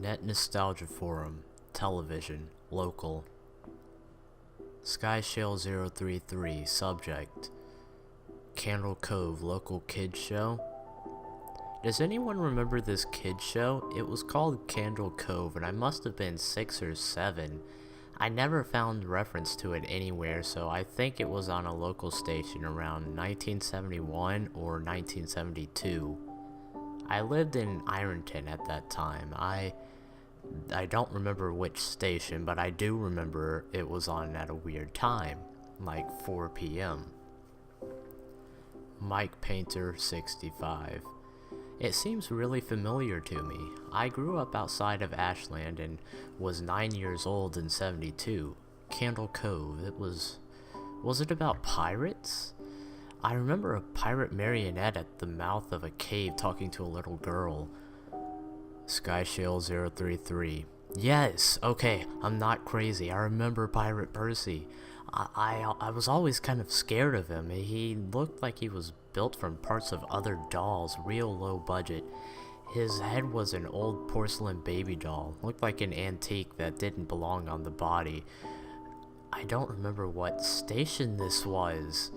Net Nostalgia Forum, television, local. Skyshale033, subject. Candle Cove, local kids show. Does anyone remember this kids show? It was called Candle Cove, and I must have been 6 or 7. I never found reference to it anywhere, so I think it was on a local station around 1971 or 1972. I lived in Ironton at that time. I don't remember which station, but I do remember it was on at a weird time, like 4 p.m. Mike Painter 65. It seems really familiar to me. I grew up outside of Ashland and was 9 years old in 72. Candle Cove, was it about pirates? I remember a pirate marionette at the mouth of a cave talking to a little girl. Skyshale033. Yes, okay, I'm not crazy. I remember Pirate Percy. I was always kind of scared of him. He looked like he was built from parts of other dolls, real low budget. His head was an old porcelain baby doll. Looked like an antique that didn't belong on the body. I don't remember what station this was.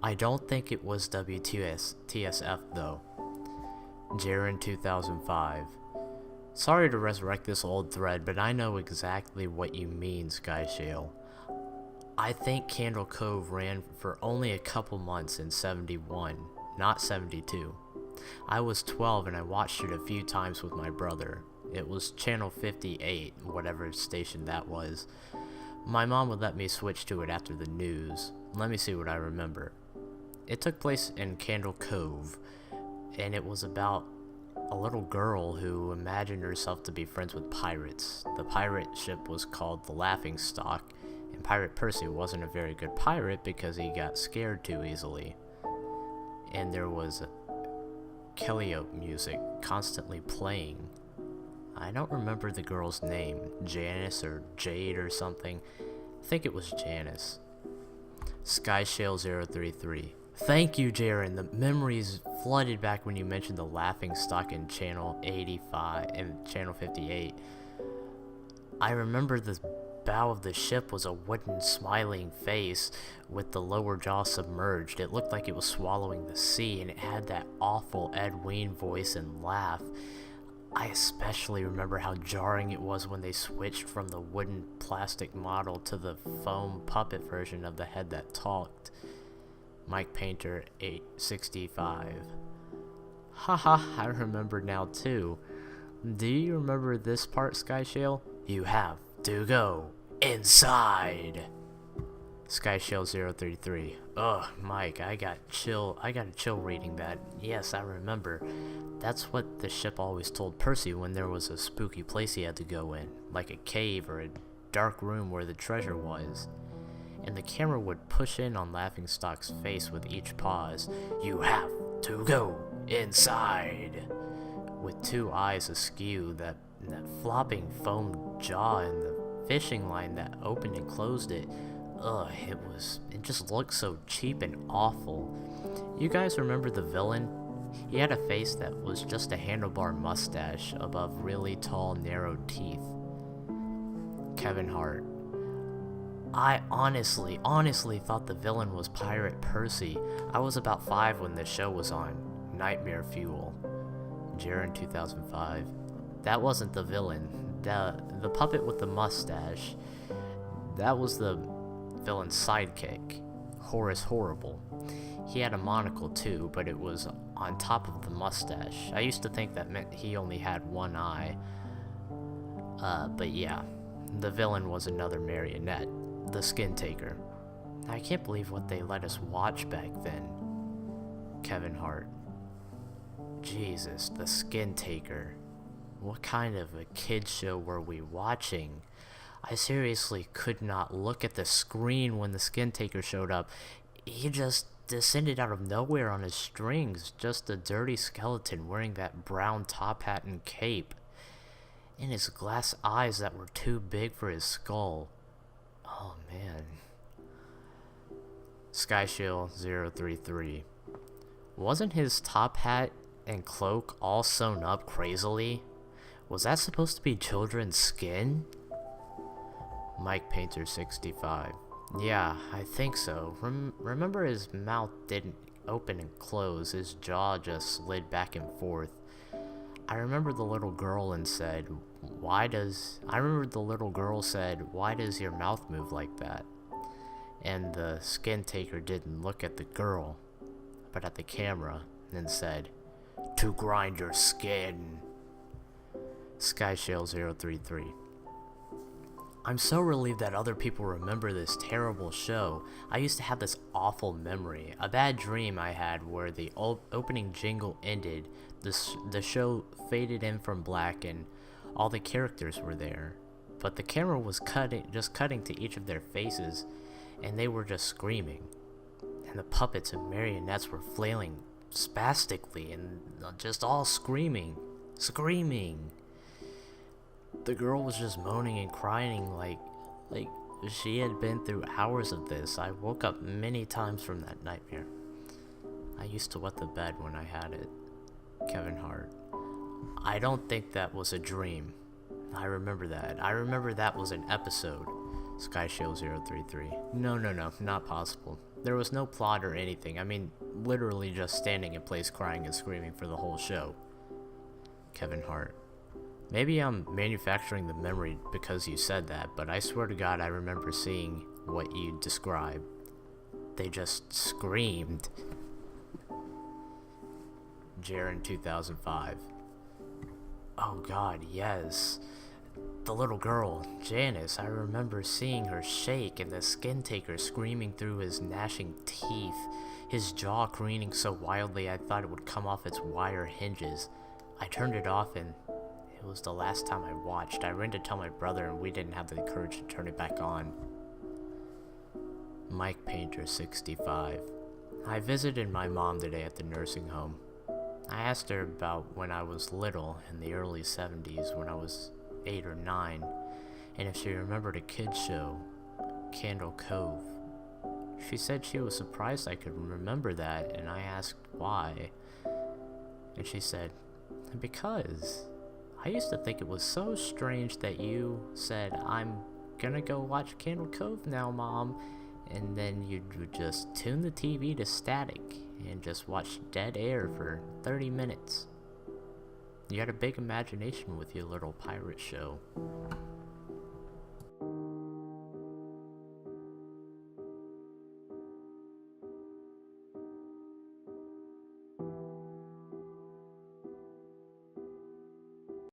I don't think it was WTSF though. Jaren 2005. Sorry to resurrect this old thread, but I know exactly what you mean, Skyshale. I think Candle Cove ran for only a couple months in 71, not 72. I was 12 and I watched it a few times with my brother. It was channel 58, whatever station that was. My mom would let me switch to it after the news. Let me see what I remember. It took place in Candle Cove, and it was about a little girl who imagined herself to be friends with pirates. The pirate ship was called the Laughing Stock, and Pirate Percy wasn't a very good pirate because he got scared too easily. And there was Kellyope music constantly playing. I don't remember the girl's name, Janice or Jade or something. I think it was Janice. Skyshale033. Thank you, Jaren. The memories flooded back when you mentioned the Laughing Stock in channel 85 and channel 58. I remember the bow of the ship was a wooden smiling face with the lower jaw submerged. It looked like it was swallowing the sea, and it had that awful Ed Wein voice and laugh. I especially remember how jarring it was when they switched from the wooden plastic model to the foam puppet version of the head that talked. Mike Painter 865. Haha, I remember now too. Do you remember this part, Skyshale? You have to go inside. Skyshale033. Ugh, Mike, I got a chill reading that. Yes, I remember. That's what the ship always told Percy when there was a spooky place he had to go in, like a cave or a dark room where the treasure was. And the camera would push in on Laughingstock's face with each pause. You have to go inside. With 2 eyes askew, that flopping foam jaw and the fishing line that opened and closed it. Ugh, it just looked so cheap and awful. You guys remember the villain? He had a face that was just a handlebar mustache above really tall, narrow teeth. Kevin Hart. I honestly thought the villain was Pirate Percy. I was about 5 when this show was on. Nightmare Fuel. Jaren 2005. That wasn't the villain. The puppet with the mustache. That was the villain's sidekick. Horace Horrible. He had a monocle too, but it was on top of the mustache. I used to think that meant he only had 1 eye. But yeah. The villain was another marionette. The Skin Taker. I can't believe what they let us watch back then. Kevin Hart. Jesus, the Skin Taker. What kind of a kid's show were we watching? I seriously could not look at the screen when the Skin Taker showed up. He just descended out of nowhere on his strings, just a dirty skeleton wearing that brown top hat and cape. And his glass eyes that were too big for his skull. Oh man. Skyshale033. Wasn't his top hat and cloak all sewn up crazily? Was that supposed to be children's skin? Mike Painter 65. Yeah, I think so. Remember his mouth didn't open and close, his jaw just slid back and forth. I remember the little girl said, why does your mouth move like that? And the skin taker didn't look at the girl, but at the camera, and said, to grind your skin. Skyshale033. I'm so relieved that other people remember this terrible show. I used to have this awful memory, a bad dream I had where the opening jingle ended, the show faded in from black and all the characters were there. But the camera was cutting to each of their faces, and they were just screaming. And the puppets and marionettes were flailing spastically and just all screaming. The girl was just moaning and crying like she had been through hours of this. I woke up many times from that nightmare. I used to wet the bed when I had it. Kevin Hart. I don't think that was a dream. I remember that. I remember that was an episode. Skyshield033. No, not possible. There was no plot or anything. I mean, literally just standing in place crying and screaming for the whole show. Kevin Hart. Maybe I'm manufacturing the memory because you said that, but I swear to God I remember seeing what you described. They just screamed. Jaren 2005. Oh God, yes. The little girl, Janice, I remember seeing her shake and the skin taker screaming through his gnashing teeth, his jaw careening so wildly I thought it would come off its wire hinges. I turned it off and it was the last time I watched. I ran to tell my brother and we didn't have the courage to turn it back on. Mike Painter 65. I visited my mom today at the nursing home. I asked her about when I was little in the early 70s when I was 8 or 9, and if she remembered a kid's show, Cove. She said she was surprised I could remember that, and I asked why. And she said, because I used to think it was so strange that you said, I'm gonna go watch Cove now, Mom, and then you would just tune the TV to static and just watch dead air for 30 minutes. You had a big imagination with your little pirate show.